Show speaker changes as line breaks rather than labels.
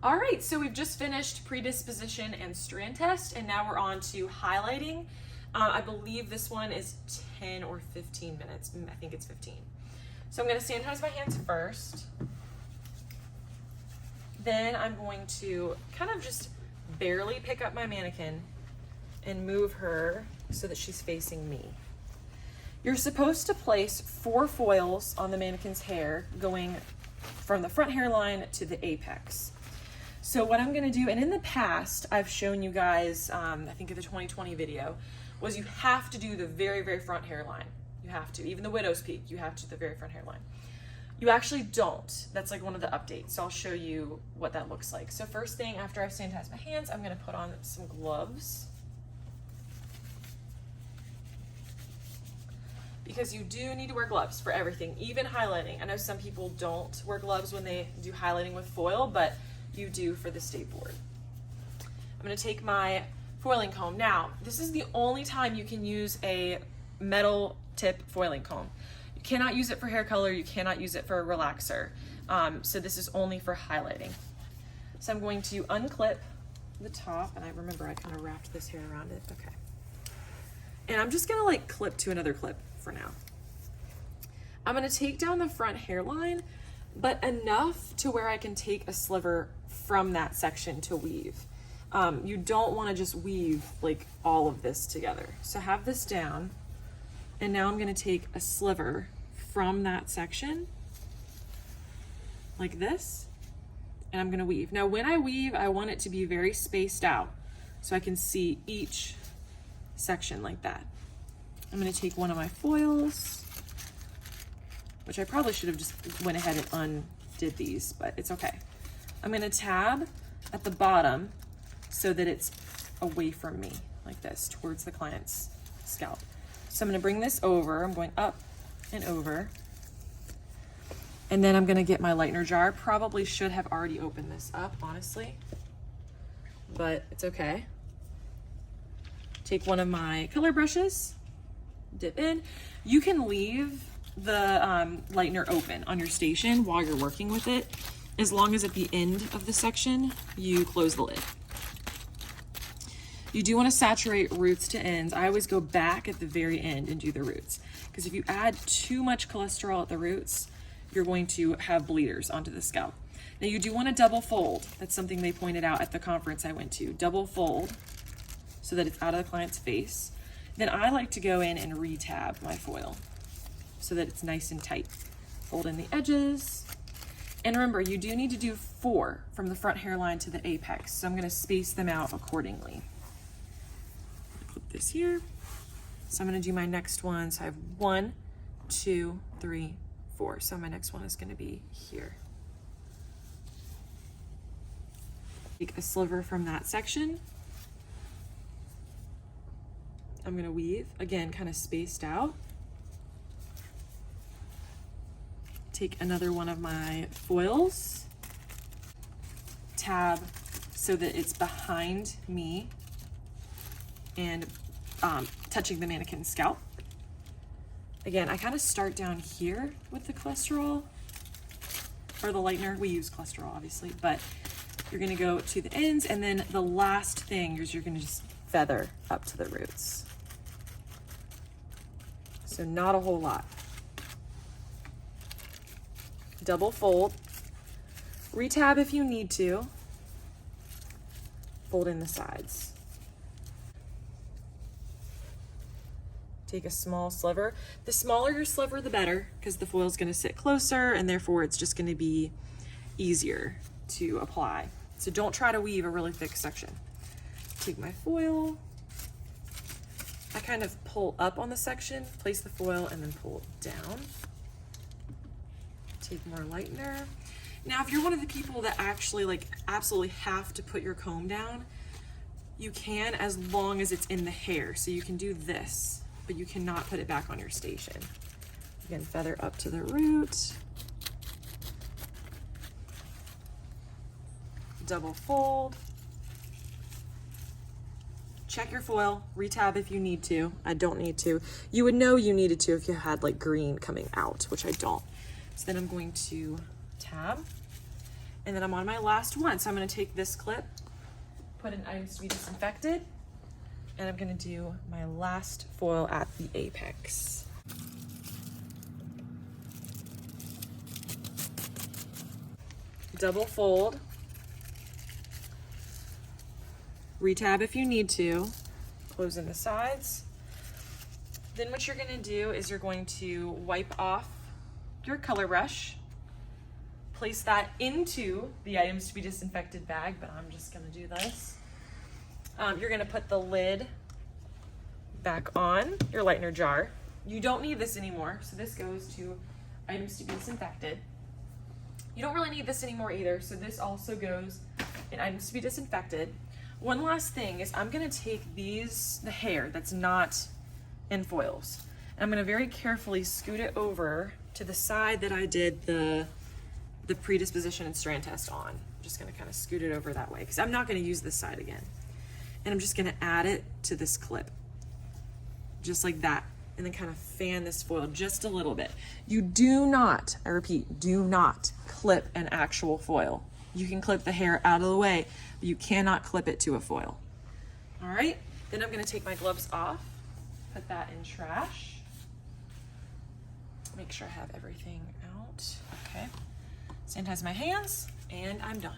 All right, so we've just finished predisposition and strand test, and now we're on to highlighting. I believe this one is 10 or 15 minutes. I think it's 15. So I'm gonna sanitize my hands first. Then I'm going to kind of just barely pick up my mannequin and move her so that she's facing me. You're supposed to place 4 foils on the mannequin's hair going from the front hairline to the apex. So what I'm gonna do, and in the past, I've shown you guys, I think in the 2020 video, was you have to do the very, very front hairline. You have to, even the widow's peak, you have to do the very front hairline. You actually don't. That's like one of the updates. So I'll show you what that looks like. So first thing, after I've sanitized my hands, I'm gonna put on some gloves. Because you do need to wear gloves for everything, even highlighting. I know some people don't wear gloves when they do highlighting with foil, but you do for the state board. I'm gonna take my foiling comb. Now, this is the only time you can use a metal tip foiling comb. You cannot use it for hair color, you cannot use it for a relaxer. So this is only for highlighting. So I'm going to unclip the top, and I remember I kind of wrapped this hair around it, okay. And I'm just gonna like clip to another clip for now. I'm gonna take down the front hairline, but enough to where I can take a sliver from that section to weave. You don't want to just weave like all of this together. So have this down, and now I'm going to take a sliver from that section like this, and I'm going to weave. Now when I weave, I want it to be very spaced out so I can see each section like that. I'm going to take one of my foils, which I probably should have just went ahead and undid these, but it's okay. I'm going to tab at the bottom so that it's away from me, like this, towards the client's scalp. So I'm going to bring this over. I'm going up and over. And then I'm going to get my lightener jar. Probably should have already opened this up, honestly, but it's okay. Take one of my color brushes, dip in. You can leave the lightener open on your station while you're working with it, as long as at the end of the section you close the lid. You do want to saturate roots to ends. I always go back at the very end and do the roots, because if you add too much cholesterol at the roots, you're going to have bleeders onto the scalp. Now you do want to double fold. That's something they pointed out at the conference I went to. Double fold so that it's out of the client's face. Then I like to go in and re-tab my foil so that it's nice and tight. Fold in the edges. And remember, you do need to do 4 from the front hairline to the apex. So I'm going to space them out accordingly. Clip this here. So I'm going to do my next one. So I have 1, 2, 3, 4. So my next one is going to be here. Take a sliver from that section. I'm going to weave, again, kind of spaced out. Take another one of my foils, tab so that it's behind me and touching the mannequin's scalp. Again, I kind of start down here with the cholesterol or the lightener. We use cholesterol, obviously, but you're going to go to the ends, and then the last thing is you're going to just feather up to the roots. So not a whole lot. Double fold, retab if you need to, fold in the sides. Take a small sliver. The smaller your sliver, the better, because the foil is going to sit closer, and therefore it's just going to be easier to apply. So don't try to weave a really thick section. Take my foil. I kind of pull up on the section, place the foil, and then pull down. Take more lightener. Now, if you're one of the people that actually like absolutely have to put your comb down, you can, as long as it's in the hair. So you can do this, but you cannot put it back on your station. Again, feather up to the root. Double fold. Check your foil, retab if you need to. I don't need to. You would know you needed to if you had like green coming out, which I don't. So then I'm going to tab, And then I'm on my last one. So I'm gonna take this clip, put in items to be disinfected, and I'm gonna do my last foil at the apex. Double fold, retab if you need to, close in the sides. Then what you're gonna do is you're going to wipe off your color brush, place that into the items to be disinfected bag, but I'm just gonna do this. You're gonna put the lid back on your lightener jar. You don't need this anymore, so this goes to items to be disinfected. You don't really need this anymore either, so this also goes in items to be disinfected. One last thing is I'm gonna take the hair that's not in foils, and I'm gonna very carefully scoot it over to the side that I did the predisposition and strand test on. I'm just gonna kind of scoot it over that way because I'm not gonna use this side again. And I'm just gonna add it to this clip, just like that, and then kind of fan this foil just a little bit. You do not, I repeat, do not clip an actual foil. You can clip the hair out of the way, but you cannot clip it to a foil. All right, then I'm gonna take my gloves off, put that in trash. Make sure I have everything out. Okay, sanitize my hands, and I'm done.